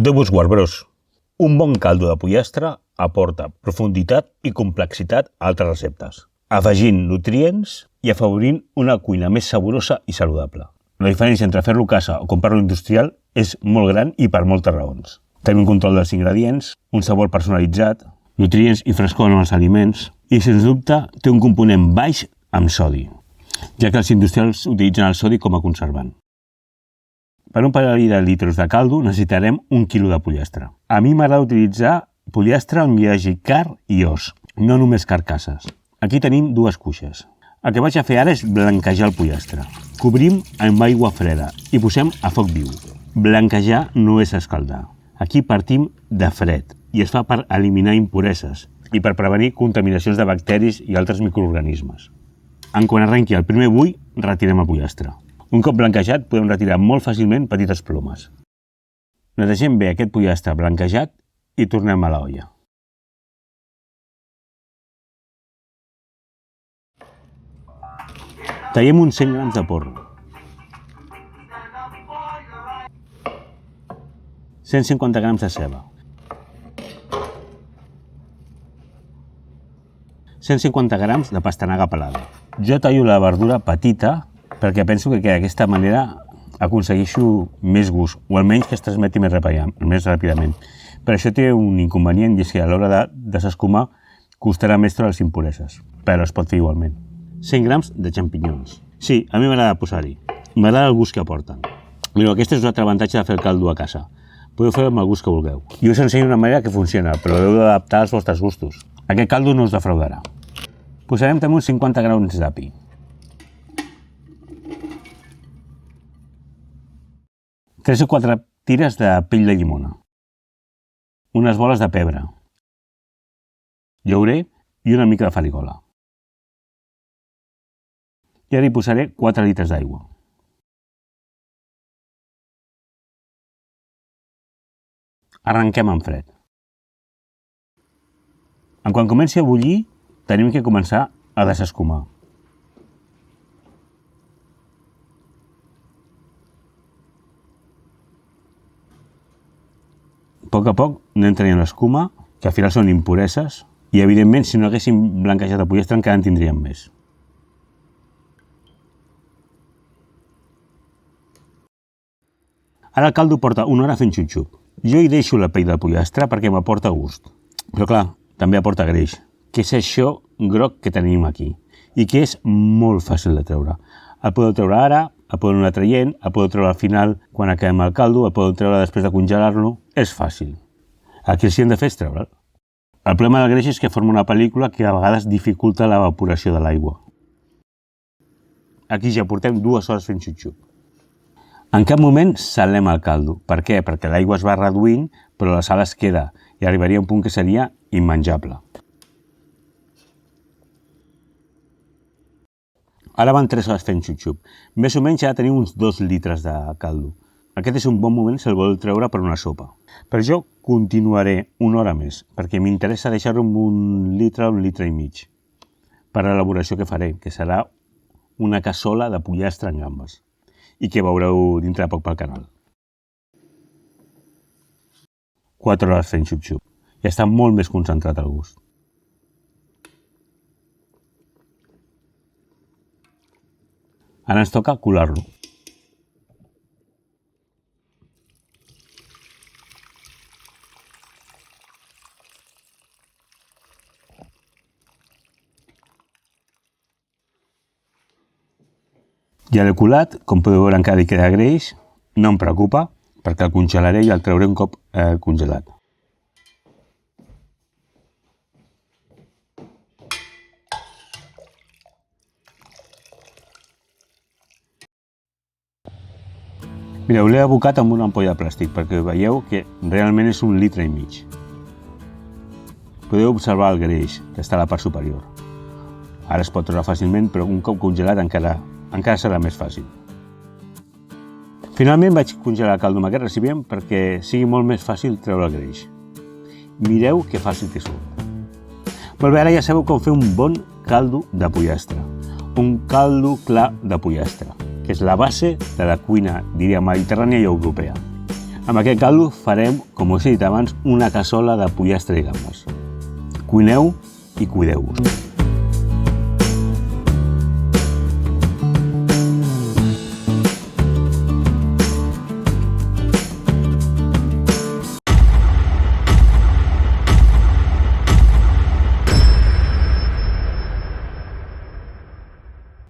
Debus Guarbros. Un bon caldo de pollastre aporta profunditat i complexitat a altres receptes, afegint nutrients i afavorint una cuina més saborosa i saludable. La diferència entre fer-lo a casa o comprar-lo industrial és molt gran i per moltes raons. Tenim un control dels ingredients, un sabor personalitzat, nutrients i frescor en els aliments i, sens dubte, té un component baix amb sodi, ja que els industrials utilitzen el sodi com a conservant. Per un parell de litres de caldo necessitarem 1 quilo de pollastre. A mi m'agrada utilitzar pollastre on hi hagi carn i os, no només carcasses. Aquí tenim 2 cuixes. El que vaig a fer ara és blanquejar el pollastre. Cobrim amb aigua freda i posem a foc viu. Blanquejar no és escaldar. Aquí partim de fred i es fa per eliminar impureses i per prevenir contaminacions de bacteris i altres microorganismes. En quan arrenqui el primer bull, retirem el pollastre. Un cop blanquejat, podem retirar molt fàcilment petites plomes. Netegem bé aquest pollastre blanquejat i tornem a la olla. Tallem uns 100 grams de porro. 150 grams de ceba. 150 grams de pastanaga pelada. Jo tallo la verdura petita perquè penso que d'aquesta manera aconsegueixo més gust, o almenys que es transmeti més ràpidament. Per això té un inconvenient, i és que a l'hora de desescumar costarà més treure les impureses, però es pot fer igualment. 100 grams de xampinyons. Sí, a mi m'agrada posar-hi. M'agrada el gust que aporten. Mireu, aquest és un altre avantatge de fer el caldo a casa. Podeu fer amb el gust que vulgueu. Jo us ensenyo una manera que funciona, però heu d'adaptar als vostres gustos. Aquest caldo no us defraudarà. Posarem també uns 50 grams d'api. 3 o 4 tires de pell de llimona, unes boles de pebre, llaurer i una mica de farigola. I ara hi posaré 4 litres d'aigua. Arrenquem en fred. En quan comenci a bullir, tenim que començar a desescumar. A poc anem tenint l'escuma, que al final són impureses, i evidentment si no haguéssim blanquejat el pollastre encara en tindríem més. Ara el caldo porta 1 hora fent xup-xup. Jo hi deixo la pell del pollastre perquè m'aporta gust. Però clar, també aporta greix, que és això groc que tenim aquí, i que és molt fàcil de treure. El podeu treure ara, el podeu anar traient, el podeu treure al final quan acabem el caldo, el podeu treure després de congelar-lo. És fàcil. El que sí hem de fer és treure'l. El problema del greix és que forma una pel·lícula que a vegades dificulta l'evaporació de l'aigua. Aquí ja portem 2 hores fent xup-xup. En cap moment salem el caldo. Per què? Perquè l'aigua es va reduint, però la sal es queda i arribaria a un punt que seria immenjable. Ara van 3 hores fent xup-xup. Més o menys ja tenim uns 2 litres de caldo. Aquest és un bon moment si el voleu treure per una sopa. Però jo continuaré 1 hora més, perquè m'interessa deixar-ho amb 1 litre o 1 litre i mig, per l'elaboració que faré, que serà una cassola de pollastre amb gambes, i que veureu dintre de poc pel canal. 4 hores fent xup-xup. Ja està molt més concentrat el gust. Ara ens toca colar-lo. Ja l'he colat, com podeu veure encara hi queda greix, no em preocupa, perquè el congelaré i el trauré un cop congelat. Mireu, l'he abocat amb una ampolla de plàstic perquè veieu que realment és 1 litre i mig. Podeu observar el greix, que està a la part superior. Ara es pot treure fàcilment, però un cop congelat encara serà més fàcil. Finalment vaig congelar el caldo amb aquest recipient perquè sigui molt més fàcil treure el greix. Mireu que fàcil que surt. Molt bé, ara ja sabeu com fer un bon caldo de pollastre. Un caldo clar de pollastre, que és la base de la cuina, diria, mediterrània i europea. Amb aquest caldo farem, com us he dit abans, una cassola de pollastre i gambes. Cuineu i cuideu-vos.